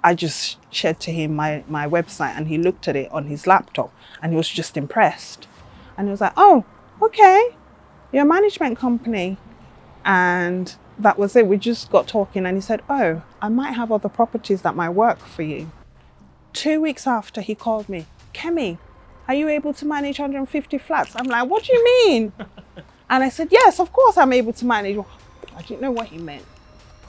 I just shared to him my website, and he looked at it on his laptop and he was just impressed. And he was like, oh, okay, you're a management company. And that was it. We just got talking and he said, oh, I might have other properties that might work for you. 2 weeks after, he called me, Kemy, are you able to manage 150 flats? I'm like, what do you mean? And I said, yes, of course I'm able to manage. I didn't know what he meant.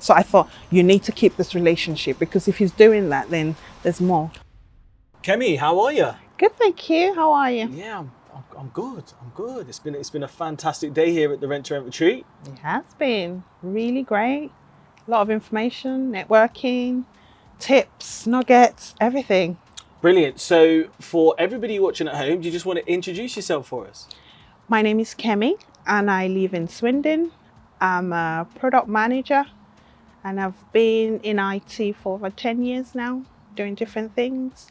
So I thought, you need to keep this relationship, because if he's doing that, then there's more. Kemy, how are you? Good, thank you. How are you? Yeah, I'm good. I'm good. It's been a fantastic day here at the Rent to Rent retreat. It has been really great. A lot of information, networking, tips, nuggets, everything. Brilliant. So for everybody watching at home, do you just want to introduce yourself for us? My name is Kemy and I live in Swindon. I'm a product manager and I've been in IT for over 10 years now, doing different things.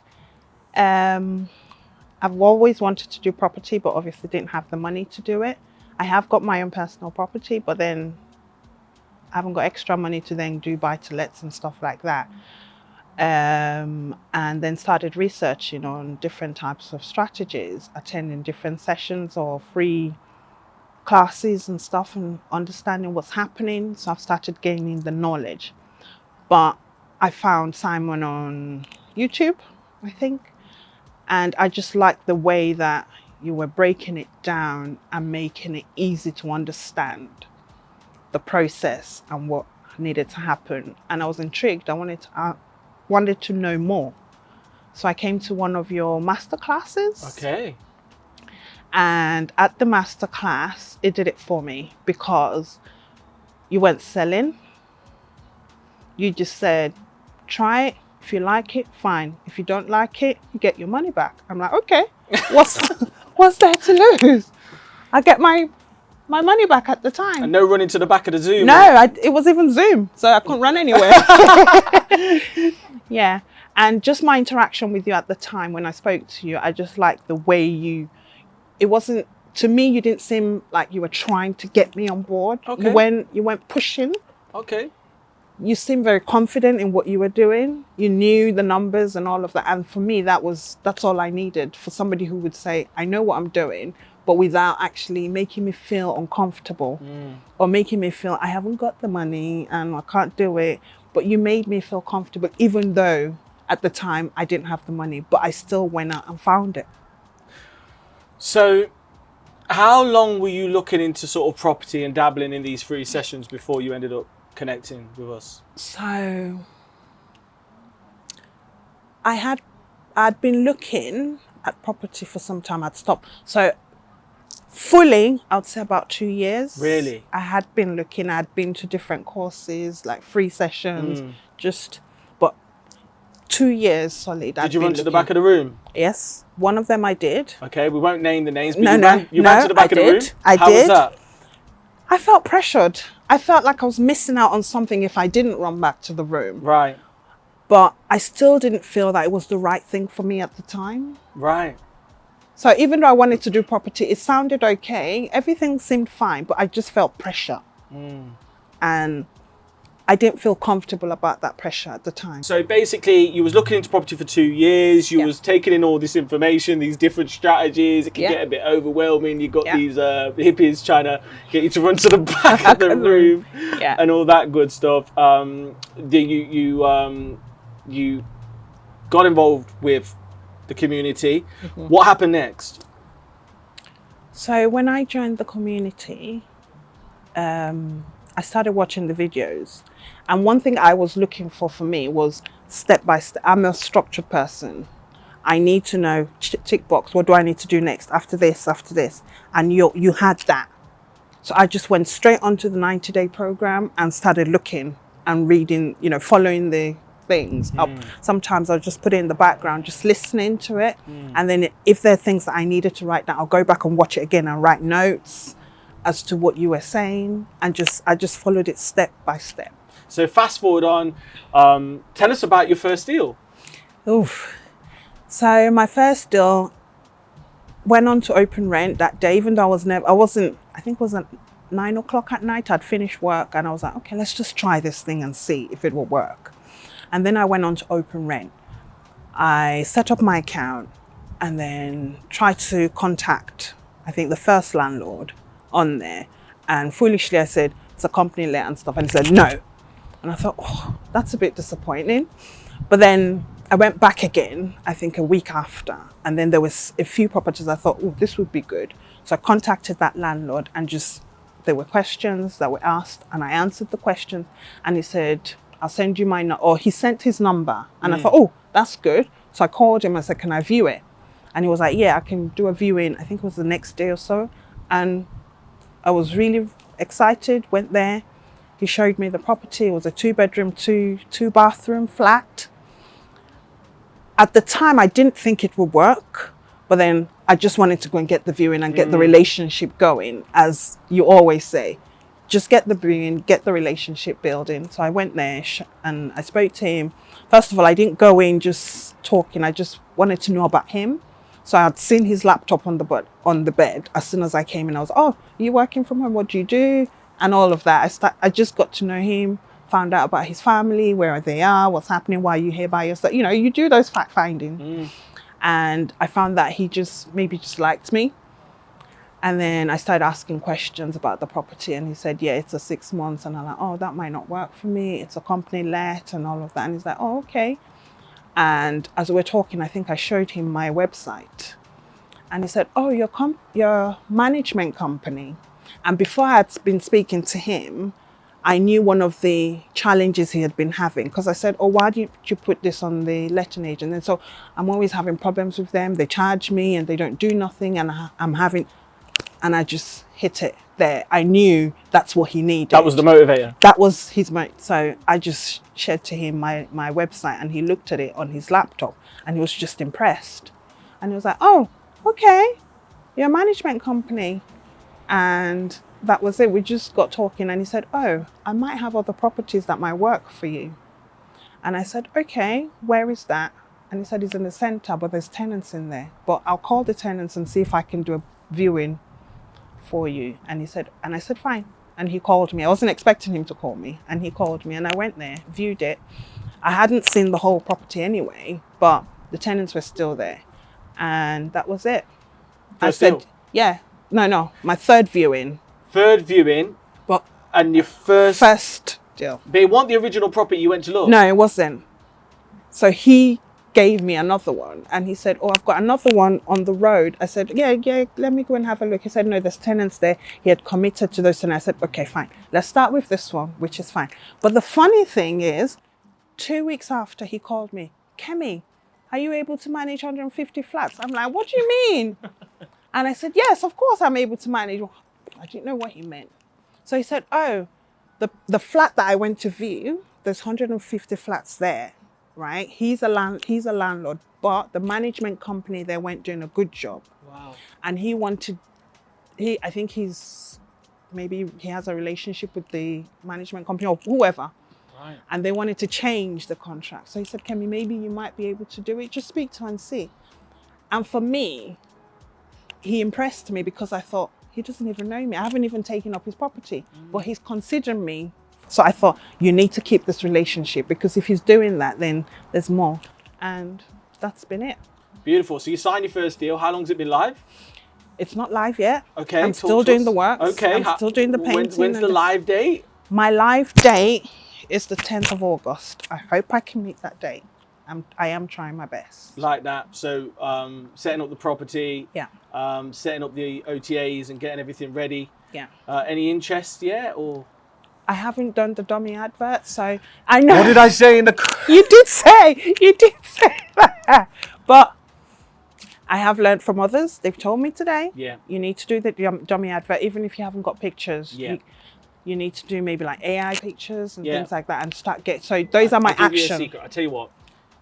I've always wanted to do property, but obviously didn't have the money to do it. I have got my own personal property, but then I haven't got extra money to then do buy-to-lets and stuff like that. And then started researching on different types of strategies, attending different sessions or free classes and stuff, and understanding what's happening. So I've started gaining the knowledge. But I found Simon on YouTube, I think, and I just liked the way that you were breaking it down and making it easy to understand the process and what needed to happen. And I was intrigued. I wanted to know more. So I came to one of your master classes. Okay. And at the master class, it did it for me, because you weren't selling. You just said, try it. If you like it, fine. If you don't like it, you get your money back. I'm like, okay, what's there to lose? I get my money back at the time. And no running to the back of the Zoom? No, it was even Zoom, so I couldn't run anywhere. Yeah, and just my interaction with you at the time when I spoke to you, I just liked the way it wasn't, to me, you didn't seem like you were trying to get me on board. Okay. You weren't pushing. Okay. You seemed very confident in what you were doing. You knew the numbers and all of that. And for me, that's all I needed, for somebody who would say, I know what I'm doing, but without actually making me feel uncomfortable or making me feel I haven't got the money and I can't do it. But you made me feel comfortable, even though at the time I didn't have the money, but I still went out and found it. So how long were you looking into sort of property and dabbling in these free sessions before you ended up connecting with us? So I'd been looking at property for some time. I'd stopped. So fully, I'd say about 2 years. Really? I had been looking. I'd been to different courses, like free sessions, but 2 years solid. Did you run to the back of the room? Yes, one of them I did. Okay, we won't name the names, but you No, ran to the back of the room? How was that? I felt pressured. I felt like I was missing out on something if I didn't run back to the room. Right. But I still didn't feel that it was the right thing for me at the time. Right. So even though I wanted to do property, it sounded okay. Everything seemed fine, but I just felt pressure. And I didn't feel comfortable about that pressure at the time. So basically, you was looking into property for 2 years. You was taking in all this information, these different strategies. It can get a bit overwhelming. You got these hippies trying to get you to run to the back of the room and all that good stuff. You got involved with the community. What happened next? So when I joined the community, I started watching the videos. And one thing I was looking for me was step by step. I'm a structured person. I need to know, tick box, what do I need to do next? After this. And you had that. So I just went straight onto the 90-day program and started looking and reading, following the things up. Sometimes I'll just put it in the background, just listening to it. And then if there are things that I needed to write down, I'll go back and watch it again and write notes as to what you were saying. And I just followed it step by step. So fast forward on, tell us about your first deal. Oof. So my first deal went on to OpenRent that day, even though I think it was at 9 o'clock at night. I'd finished work and I was like, okay, let's just try this thing and see if it will work. And then I went on to OpenRent. I set up my account and then tried to contact, I think, the first landlord on there. And foolishly I said, it's a company let and stuff. And he said, no. And I thought, oh, that's a bit disappointing. But then I went back again, I think a week after. And then there was a few properties I thought, oh, this would be good. So I contacted that landlord and there were questions that were asked and I answered the questions. And he said, I'll send you my number. Or he sent his number. And I thought, oh, that's good. So I called him and said, can I view it? And he was like, yeah, I can do a viewing. I think it was the next day or so. And I was really excited, went there. He showed me the property. It was a 2-bedroom, two bathroom flat. At the time, I didn't think it would work, but then I just wanted to go and get the viewing and get the relationship going, as you always say. Just get the viewing, get the relationship building. So I went there and I spoke to him. First of all, I didn't go in just talking. I just wanted to know about him. So I had seen his laptop on the bed as soon as I came in. I was, oh, are you working from home? What do you do? And all of that. I just got to know him, found out about his family, where they are, what's happening, why are you here by yourself. You know, you do those fact finding. And I found that he maybe just liked me. And then I started asking questions about the property and he said, yeah, it's a 6 months. And I'm like, oh, that might not work for me. It's a company let and all of that. And he's like, oh, okay. And as we were talking, I think I showed him my website. And he said, oh, your management company. And before I had been speaking to him, I knew one of the challenges he had been having, because I said, oh, why did you put this on the letting agent? And so I'm always having problems with them. They charge me and they don't do nothing. And and I just hit it there. I knew that's what he needed. That was the motivator. That was his motive. So I just shared to him my website and he looked at it on his laptop and he was just impressed. And he was like, oh, okay, you're a management company. And that was it. We just got talking and he said, oh, I might have other properties that might work for you. And I said, okay, where is that? And he said, it's in the center, but there's tenants in there. But I'll call the tenants and see if I can do a viewing for you. And I said, fine. And he called me. I wasn't expecting him to call me. And he called me and I went there, viewed it. I hadn't seen the whole property anyway, but the tenants were still there. And that was it. I said, yeah. No, my third viewing. But and your first deal. They want the original property you went to look? No, it wasn't. So he gave me another one and he said, oh, I've got another one on the road. I said, yeah, let me go and have a look. He said, no, there's tenants there. He had committed to those tenants. I said, okay, fine. Let's start with this one, which is fine. But the funny thing is, 2 weeks after he called me, Kemy, are you able to manage 150 flats? I'm like, what do you mean? And I said, yes, of course I'm able to manage. I didn't know what he meant. So he said, oh, the flat that I went to view, there's 150 flats there, right? He's a landlord, but the management company, they weren't doing a good job. Wow. And I think maybe he has a relationship with the management company or whoever. Right. And they wanted to change the contract. So he said, Kemi, maybe you might be able to do it. Just speak to her and see. And for me, he impressed me because I thought, he doesn't even know me. I haven't even taken up his property, but he's considering me. So I thought, you need to keep this relationship because if he's doing that, then there's more. And that's been it. Beautiful. So you signed your first deal. How long's it been live? It's not live yet. Okay. I'm still doing the work. Okay. I'm still doing the painting. When's the live date? My live date is the 10th of August. I hope I can meet that date. I am trying my best. Like that. So setting up the property. Yeah. Setting up the OTAs and getting everything ready. Yeah. Any interest yet or? I haven't done the dummy advert, so I know. What did I say in the? You did say that. But I have learned from others. They've told me today. Yeah. You need to do the dummy advert, even if you haven't got pictures. Yeah. You need to do maybe like AI pictures and things like that, and start so those are my I'll give you a action. secret. I tell you what.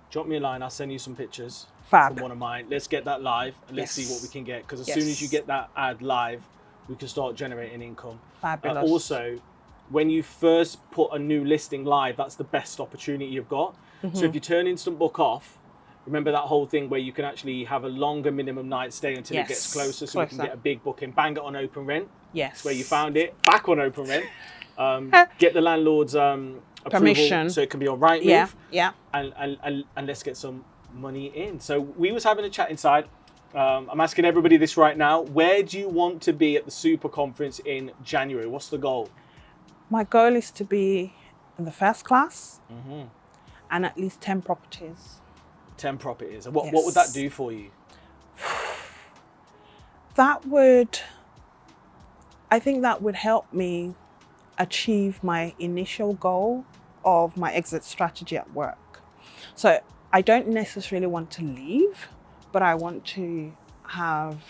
Drop me a line. I'll send you some pictures. Fab. From one of mine. Let's get that live and let's see what we can get. Because as soon as you get that ad live, we can start generating income. Fabulous. Also, when you first put a new listing live, that's the best opportunity you've got. So if you turn Instant Book off, remember that whole thing where you can actually have a longer minimum night stay until it gets closer, so you can get a big booking. Bang it on OpenRent. Yes. That's where you found it. Back on OpenRent. Get the landlord's approval, permission, so it can be on Rightmove. Yeah. And let's get some money in. So we was having a chat inside. I'm asking everybody this right now. Where do you want to be at the Super Conference in January? What's the goal? My goal is to be in the first class and at least 10 properties. 10 properties. And what would that do for you? I think that would help me achieve my initial goal of my exit strategy at work. So I don't necessarily want to leave, but I want to have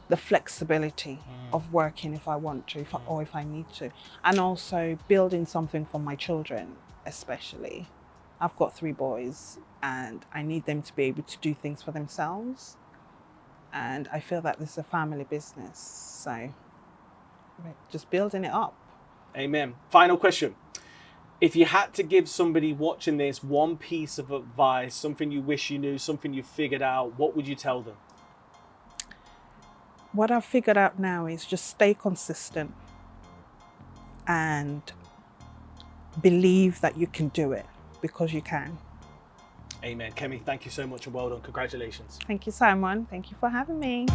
the flexibility of working if I want to, or if I need to. And also building something for my children, especially. I've got 3 boys and I need them to be able to do things for themselves. And I feel that this is a family business. So just building it up. Amen. Final question. If you had to give somebody watching this one piece of advice, something you wish you knew, something you figured out, what would you tell them? What I've figured out now is just stay consistent and believe that you can do it, because you can. Amen. Kemi, thank you so much and well done. Congratulations. Thank you, Simon. Thank you for having me.